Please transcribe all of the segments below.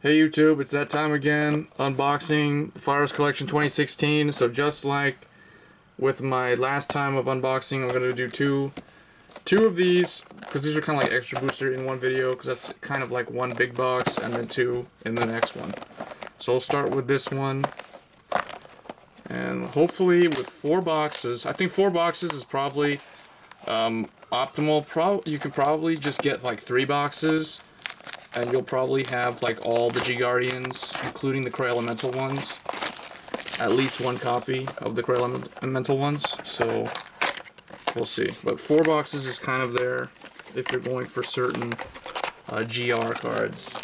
Hey YouTube, it's that time again, unboxing Fires Collection 2016. So just like with my last time of unboxing, I'm going to do two of these, because these are kind of like extra booster in one video, because that's kind of like one big box and then two in the next one. So we'll start with this one, and hopefully with 4 boxes, I think 4 boxes is probably optimal. You can probably just get like 3 boxes, and you'll probably have like all the G-Guardians, including the Cray Elemental ones. At least 1 copy of the Cray Elemental ones, so we'll see. But 4 boxes is kind of there if you're going for certain GR cards.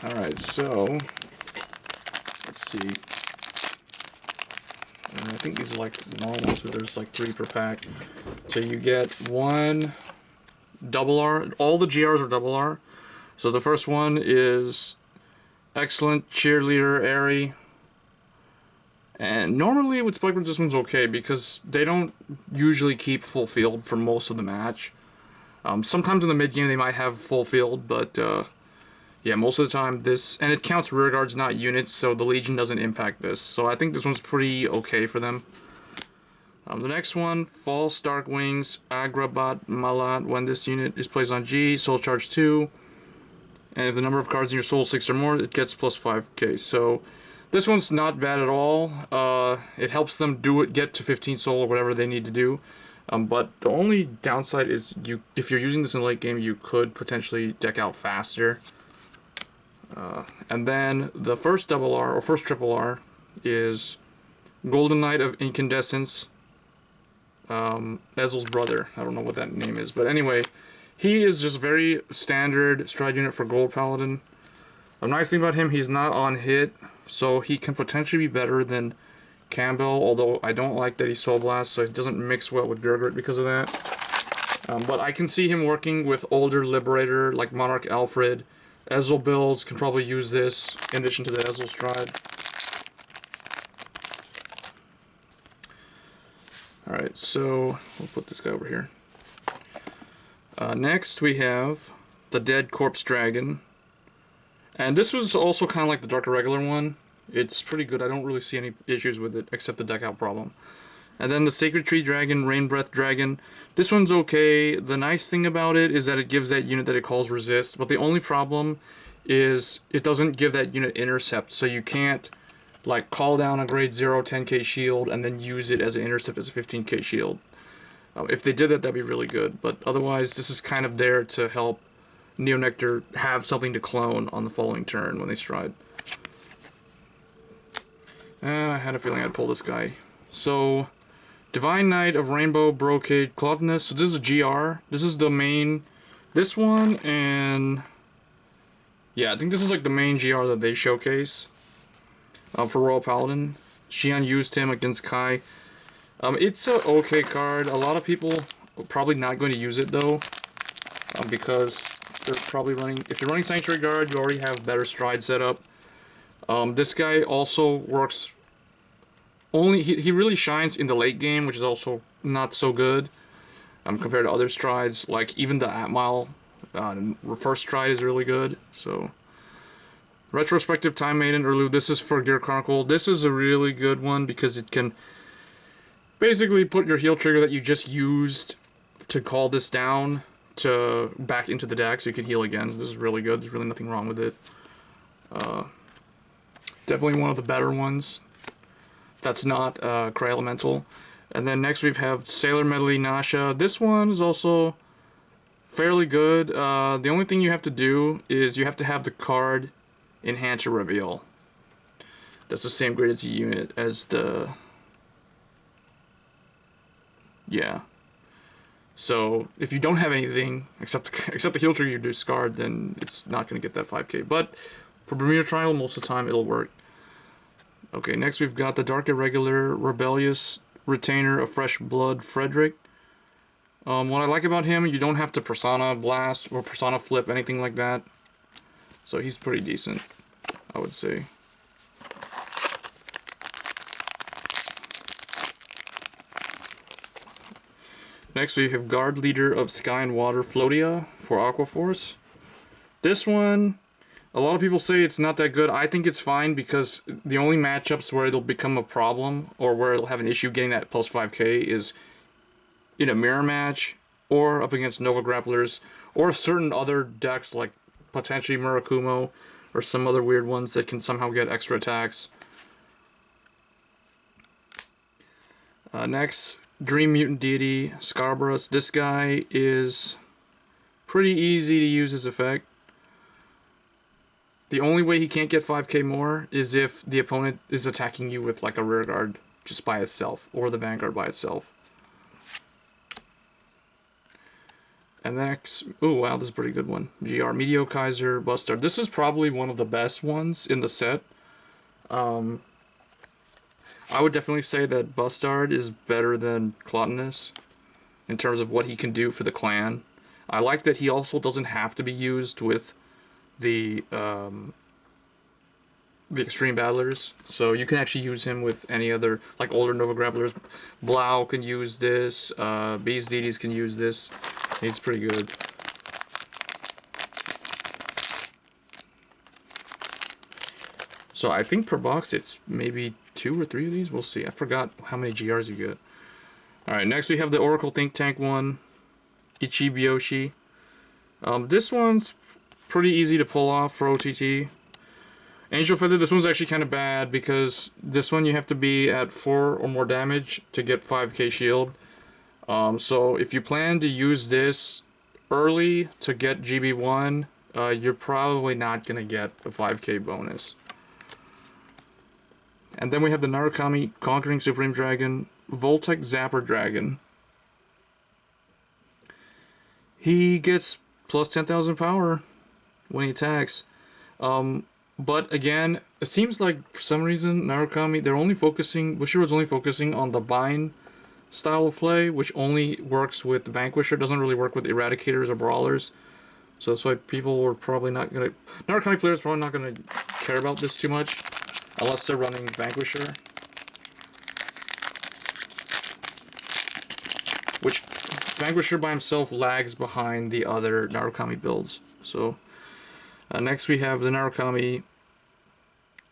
Alright, so let's see. I think these are like normal ones, but there's like 3 per pack. So you get 1 double R. All the GRs are double R. So the first one is Excellent Cheerleader Airy. And normally with Spikeworks this one's okay because they don't usually keep full field for most of the match. Sometimes in the mid game they might have full field, but yeah, most of the time this, and it counts rear guards, not units, so the Legion doesn't impact this. So I think this one's pretty okay for them. The next one, False Dark Wings, Agrabot Malat. When this unit is placed on G, Soul Charge 2. And if the number of cards in your Soul 6 or more, it gets plus 5k. So this one's not bad at all. It helps them get to 15 Soul or whatever they need to do. But the only downside is if you're using this in late game, you could potentially deck out faster. And then the first double R, or first triple R, is Golden Knight of Incandescence. Ezel's brother. I don't know what that name is, but anyway, he is just very standard stride unit for Gold Paladin. A nice thing about him, he's not on hit, so he can potentially be better than Campbell, although I don't like that he's Soul Blast, so he doesn't mix well with Gurgurt because of that. But I can see him working with older Liberator, like Monarch Alfred. Ezel builds can probably use this, in addition to the Ezel stride. Alright, so we'll put this guy over here. Next we have the Dead Corpse Dragon. And this was also kind of like the Dark Irregular one. It's pretty good. I don't really see any issues with it, except the deck out problem. And then the Sacred Tree Dragon, Rain Breath Dragon. This one's okay. The nice thing about it is that it gives that unit that it calls resist, but the only problem is it doesn't give that unit intercept, so you can't like call down a grade 0 10k shield and then use it as an intercept as a 15k shield. If they did that, that'd be really good, but otherwise this is kind of there to help Neonectar have something to clone on the following turn when they stride. And I had a feeling I'd pull this guy. So, Divine Knight of Rainbow Brocade Clubness. So this is a GR. This is the main, this one, and yeah, I think this is like the main GR that they showcase for Royal Paladin. Xian used him against Kai. It's a okay card. A lot of people are probably not going to use it though, because they're probably running, if you're running Sanctuary Guard, you already have better stride set up. This guy also works only, he really shines in the late game, which is also not so good compared to other strides. Like even the Atmile first stride is really good. So Retrospective Time Maiden Urlu, this is for Gear Chronicle. This is a really good one because it can basically put your heal trigger that you just used to call this down back into the deck so you can heal again. This is really good. There's really nothing wrong with it. Definitely one of the better ones. That's not Cray Elemental. And then next we have Sailor Medley Nasha. This one is also fairly good. The only thing you have to do is you have to have the card Enhance or Reveal. That's the same grade as the unit as the... Yeah. So if you don't have anything except the heal trigger you discard, then it's not going to get that 5k. But for Bermuda Trial, most of the time it'll work. Okay, next we've got the Dark Irregular Rebellious Retainer of Fresh Blood Frederick. What I like about him, you don't have to Persona Blast or Persona Flip, anything like that. So he's pretty decent, I would say. Next we have Guard Leader of Sky and Water Floatia for Aqua Force. This one, a lot of people say it's not that good. I think it's fine because the only matchups where it'll become a problem or where it'll have an issue getting that plus 5k is in a mirror match or up against Nova Grapplers or certain other decks like potentially Murakumo or some other weird ones that can somehow get extra attacks. Next, Dream Mutant Deity, Scarbarus. This guy is pretty easy to use his effect. The only way he can't get 5k more is if the opponent is attacking you with like a rear guard just by itself, or the Vanguard by itself. And next, oh wow, this is a pretty good one. GR, Meteor Kaiser, Bustard. This is probably one of the best ones in the set. I would definitely say that Bustard is better than Clotinus in terms of what he can do for the clan. I like that he also doesn't have to be used with the Extreme Battlers, so you can actually use him with any other, like older Nova Grapplers. Blau can use this, Beast Deities can use this. He's pretty good. So I think per box it's maybe 2 or 3 of these. We'll see. I forgot how many GRs you get. Alright, next we have the Oracle Think Tank one. Ichibiyoshi. This one's pretty easy to pull off for OTT. Angel Feather, this one's actually kind of bad because this one you have to be at 4 or more damage to get 5k shield. So if you plan to use this early to get GB1, you're probably not going to get a 5k bonus. And then we have the Narukami Conquering Supreme Dragon, Voltec Zapper Dragon. He gets plus 10,000 power when he attacks. But again, it seems like for some reason Narukami, Bushiroad's only focusing on the bind style of play, which only works with Vanquisher, doesn't really work with Eradicators or Brawlers. So that's why people are probably not gonna... Narukami players are probably not gonna care about this too much, unless they're running Vanquisher. Which, Vanquisher by himself lags behind the other Narukami builds. So, next we have the Narukami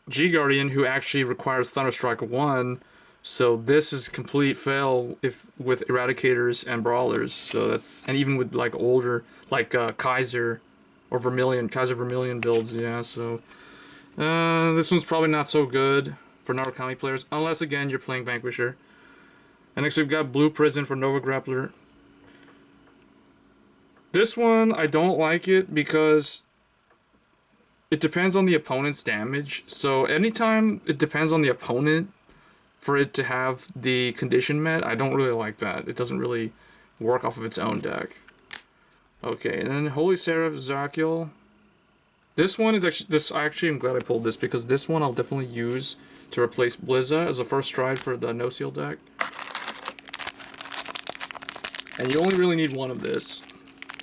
G-Guardian, who actually requires Thunderstrike 1. So this is complete fail if with Eradicators and Brawlers. So that's, and even with like older, like Kaiser or Vermilion, Kaiser Vermilion builds, yeah. So this one's probably not so good for Narukami players, unless again you're playing Vanquisher. And next we've got Blue Prison for Nova Grappler. This one, I don't like it because it depends on the opponent's damage. So anytime it depends on the opponent for it to have the condition met, I don't really like that. It doesn't really work off of its own deck. Okay, and then Holy Seraph Zakiel. This one is actually, I'm glad I pulled this because this one I'll definitely use to replace Blizza as a first stride for the No Seal deck. And you only really need one of this,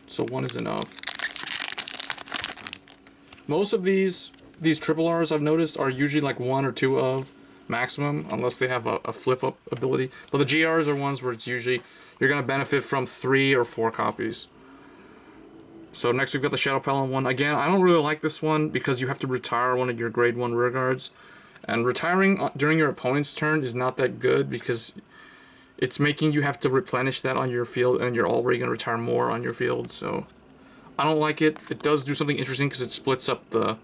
so one is enough. Most of these triple Rs I've noticed are usually like 1 or 2 of maximum, unless they have a flip up ability. But the GRs are ones where it's usually you're gonna benefit from 3 or 4 copies. So next we've got the Shadow Paladin one. Again, I don't really like this one because you have to retire one of your grade 1 rear guards. And retiring during your opponent's turn is not that good because it's making you have to replenish that on your field, and you're already gonna retire more on your field. So I don't like it. It does do something interesting because it splits up the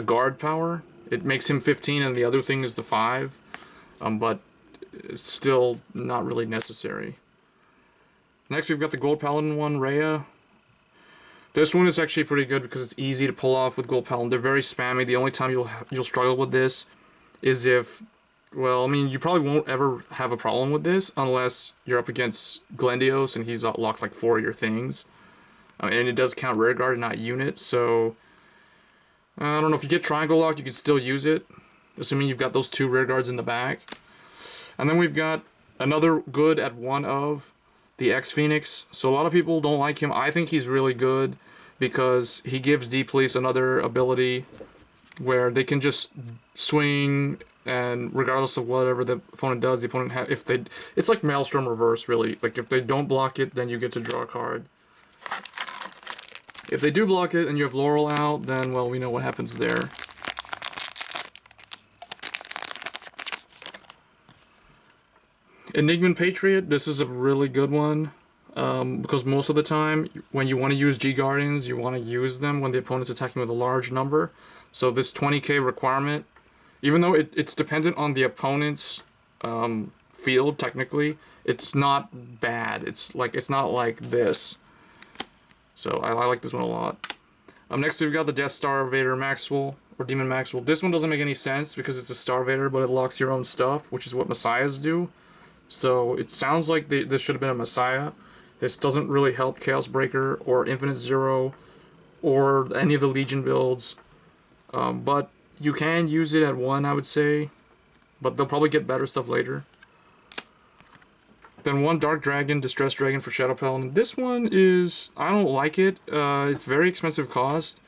guard power. It makes him 15 and the other thing is the 5. But it's still not really necessary. Next we've got the Gold Paladin one, Rhea. This one is actually pretty good because it's easy to pull off with Gold Paladin. They're very spammy. The only time you'll struggle with this is if, well, I mean, you probably won't ever have a problem with this unless you're up against Glendios and he's locked like 4 of your things. And it does count rear guard, not unit, so I don't know, if you get triangle locked, you can still use it, assuming you've got those 2 rear guards in the back. And then we've got another good at 1 of the X-Phoenix. So a lot of people don't like him. I think he's really good because he gives D-Police another ability where they can just swing, and regardless of whatever the opponent does, the opponent it's like Maelstrom reverse, really. Like if they don't block it, then you get to draw a card. If they do block it and you have Laurel out, then, well, we know what happens there. Enigman Patriot, this is a really good one. Because most of the time, when you want to use G-Guardians, you want to use them when the opponent's attacking with a large number. So this 20k requirement, even though it's dependent on the opponent's field, technically, it's not bad. It's not like this. So I like this one a lot. Next we've got the Death Starvader Maxwell, or Demon Maxwell. This one doesn't make any sense because it's a Starvader, but it locks your own stuff, which is what Messiahs do. So it sounds like this should have been a Messiah. This doesn't really help Chaos Breaker or Infinite Zero or any of the Legion builds. But you can use it at 1, I would say. But they'll probably get better stuff later. Then one Dark Dragon, Distress Dragon for Shadow Paladin. This one is... I don't like it. It's very expensive cost.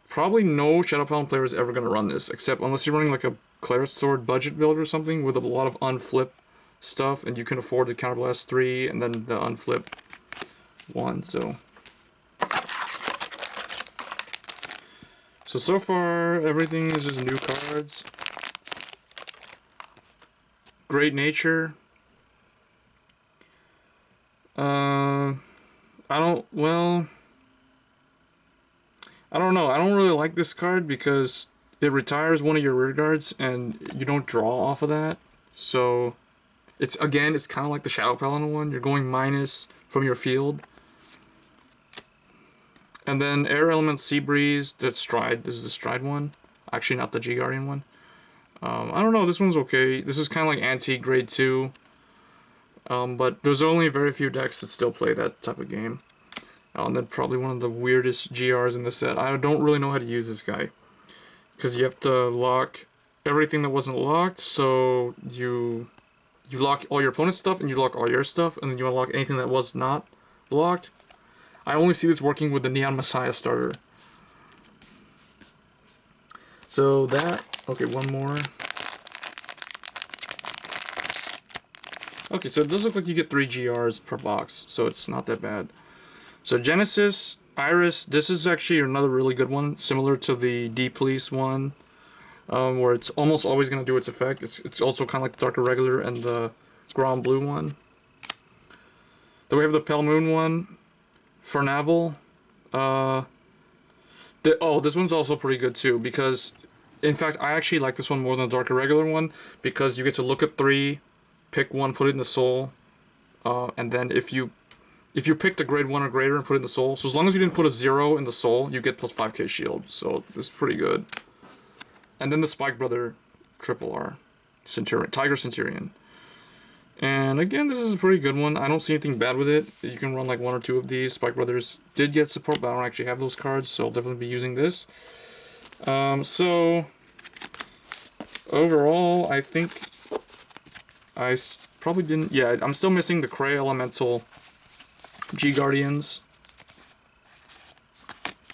Probably no Shadow Paladin player is ever going to run this. Except unless you're running like a Cleric Sword budget build or something with a lot of unflip stuff, and you can afford the Counterblast 3 and then the unflip 1, so far everything is just new cards. Great Nature. I don't know. I don't really like this card because it retires one of your rear guards and you don't draw off of that. So it's kind of like the Shadow Paladin one. You're going minus from your field. And then Air Element Sea Breeze, that's Stride. This is the Stride one. Actually, not the G-Guardian one. I don't know, this one's okay. This is kind of like Antique Grade 2. But there's only very few decks that still play that type of game. And then probably one of the weirdest GRs in the set. I don't really know how to use this guy. Because you have to lock everything that wasn't locked, so you lock all your opponent's stuff, and you lock all your stuff, and then you unlock anything that was not locked. I only see this working with the Neon Messiah starter. So that... Okay, one more. Okay, so it does look like you get 3 GRs per box, so it's not that bad. So Genesis, Iris, this is actually another really good one, similar to the D-Police one. Where it's almost always going to do its effect. It's also kind of like the Dark Irregular and the Grand Blue one. Then we have the Pale Moon one. Fernavel. This one's also pretty good too, because in fact I actually like this one more than the Dark Irregular one, because you get to look at 3, pick 1, put it in the soul, and then if you picked a grade 1 or greater and put it in the soul, so as long as you didn't put a 0 in the soul, you get plus 5k shield. So this is pretty good. And then the Spike Brother RRR Centurion, Tiger Centurion. And again, this is a pretty good one. I don't see anything bad with it. You can run like 1 or 2 of these. Spike Brothers did get support, but I don't actually have those cards, so I'll definitely be using this. So overall, I think I probably didn't... Yeah, I'm still missing the Cray Elemental G-Guardians.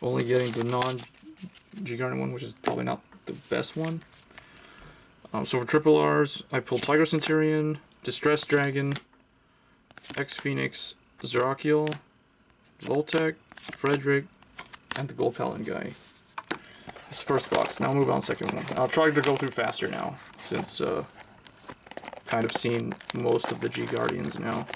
Only getting the non-G-Guardian one, which is probably not the best one. So for triple R's, I pulled Tiger Centurion, Distress Dragon, X-Phoenix, Zerakiel, Voltec, Frederick, and the Gold Paladin guy. This first box. Now I'll move on to the second one. I'll try to go through faster now, since kind of seen most of the G-Guardians now.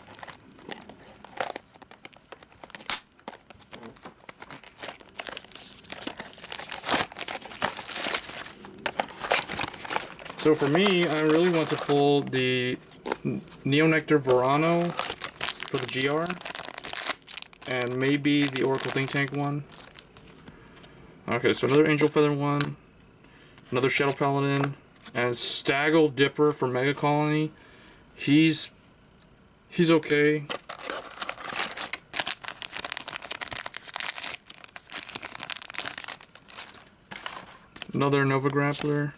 So for me, I really want to pull the Neonectar Verano for the GR, and maybe the Oracle Think Tank one. Okay, so another Angel Feather one, another Shadow Paladin, and Staggle Dipper for Mega Colony. He's okay. Another Nova Grappler.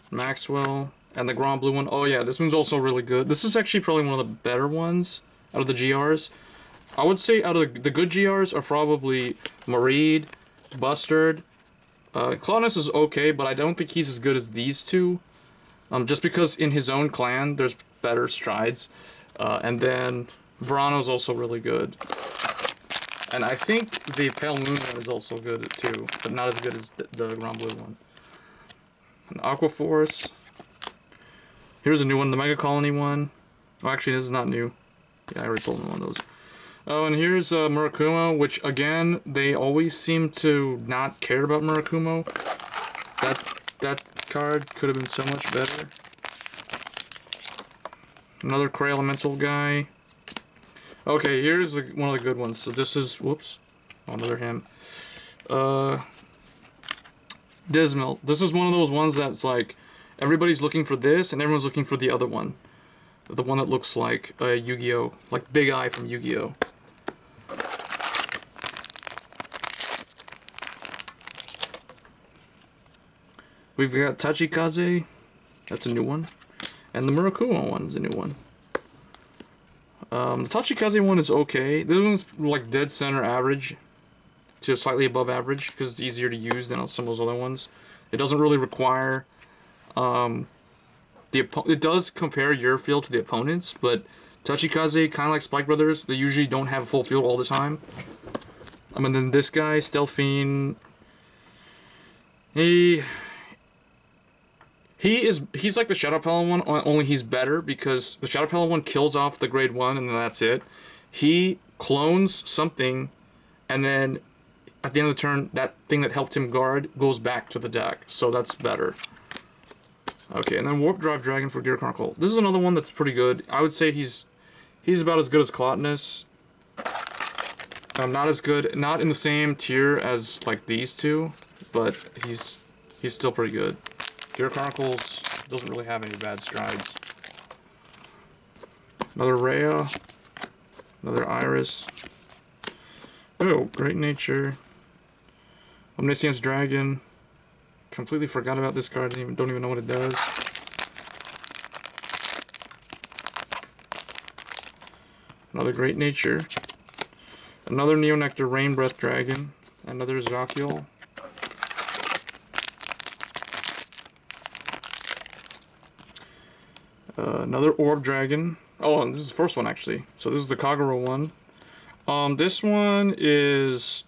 Maxwell, and the Grand Blue one. Oh yeah, this one's also really good. This is actually probably one of the better ones out of the GRs. I would say out of the good GRs are probably Mareed, Bustard. Claudinus is okay, but I don't think he's as good as these two. Just because in his own clan, there's better strides. And then Verano's also really good. And I think the Pale Moon one is also good too, but not as good as the Grand Blue one. An Aqua Force. Here's a new one, the Mega Colony one. Oh, actually, this is not new. Yeah, I already pulled one of those. Oh, and here's Murakumo, which again, they always seem to not care about Murakumo. That card could have been so much better. Another Cray Elemental guy. Okay, here's one of the good ones. So this is, whoops, another him. Dismal. This is one of those ones that's like, everybody's looking for this, and everyone's looking for the other one. The one that looks like Yu-Gi-Oh! Like Big Eye from Yu-Gi-Oh! We've got Tachikaze. That's a new one. And the Murakumo one is a new one. The Tachikaze one is okay. This one's like dead center average to slightly above average because it's easier to use than some of those other ones. It doesn't really require it does compare your field to the opponent's, but Tachikaze, kind of like Spike Brothers, they usually don't have a full field all the time. And then this guy, Stealthfiend, he's like the Shadow Paladin one, only he's better because the Shadow Paladin one kills off the grade 1 and then that's it. He clones something, and then at the end of the turn, that thing that helped him guard goes back to the deck, so that's better. Okay, and then Warp Drive Dragon for Gear Chronicle. This is another one that's pretty good. I would say he's about as good as Clotinus. Not as good, not in the same tier as like these two, but he's still pretty good. Gear Chronicles doesn't really have any bad strides. Another Rhea. Another Iris. Oh, Great Nature. Omniscience Dragon. Completely forgot about this card. Don't even know what it does. Another Great Nature. Another Neonectar Rain Breath Dragon. Another Zakiel. Another Orb Dragon. Oh, and this is the first one actually. So this is the Kagero one. This one is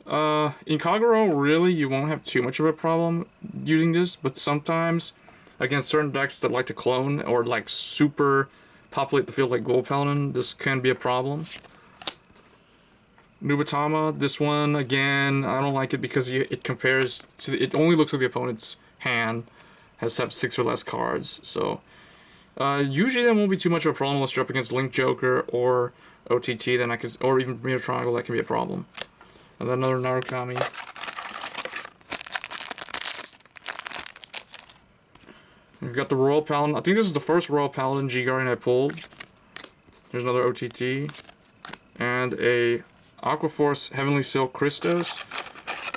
in Kagero, really you won't have too much of a problem using this, but sometimes against certain decks that like to clone or like super populate the field like Gold Paladin, this can be a problem. Nubatama, this one again, I don't like it because it compares to it only looks at the opponent's hand, has to have 6 or less cards, so usually that won't be too much of a problem unless you're up against Link Joker or OTT, then I could, or even Bermuda Triangle, that can be a problem. And then another Narukami. We've got the Royal Paladin. I think this is the first Royal Paladin G-Guardian I pulled. There's another OTT. And a Aquaforce Heavenly Silk Christos.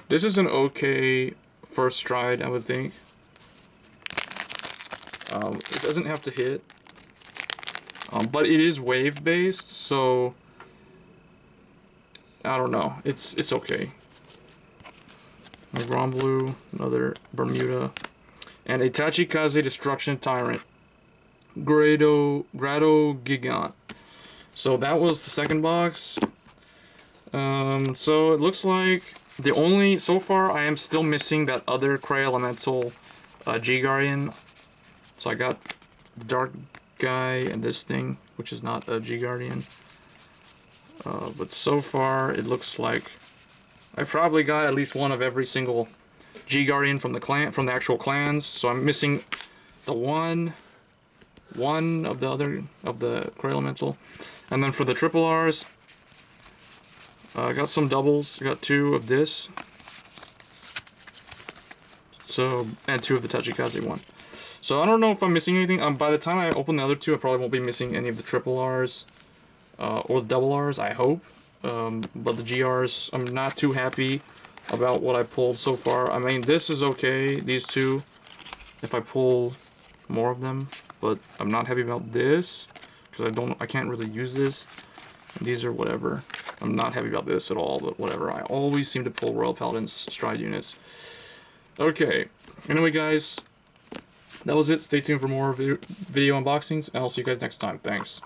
This is an okay first stride, I would think. It doesn't have to hit. But it is wave based, so I don't know. It's okay. A Grand Blue, another Bermuda, and a Tachikaze Destruction Tyrant. Grado Gigant. So that was the second box. So it looks like the only, so far I am still missing that other Cray Elemental G-Guardian. So I got the Dark guy and this thing, which is not a G-Guardian. But so far it looks like I probably got at least one of every single G-Guardian from the clan, from the actual clans. So I'm missing the one of the other of the Cray Elemental. And then for the triple R's, I got some doubles. I got 2 of this. So, and 2 of the Tachikaze one. So I don't know if I'm missing anything. By the time I open the other 2, I probably won't be missing any of the triple R's or the double R's, I hope. But the GRs, I'm not too happy about what I pulled so far. I mean, this is okay, these 2, if I pull more of them. But I'm not happy about this, because I can't really use this. And these are whatever. I'm not happy about this at all, but whatever. I always seem to pull Royal Paladin's Stride units. Okay, anyway guys, that was it. Stay tuned for more video unboxings, and I'll see you guys next time. Thanks.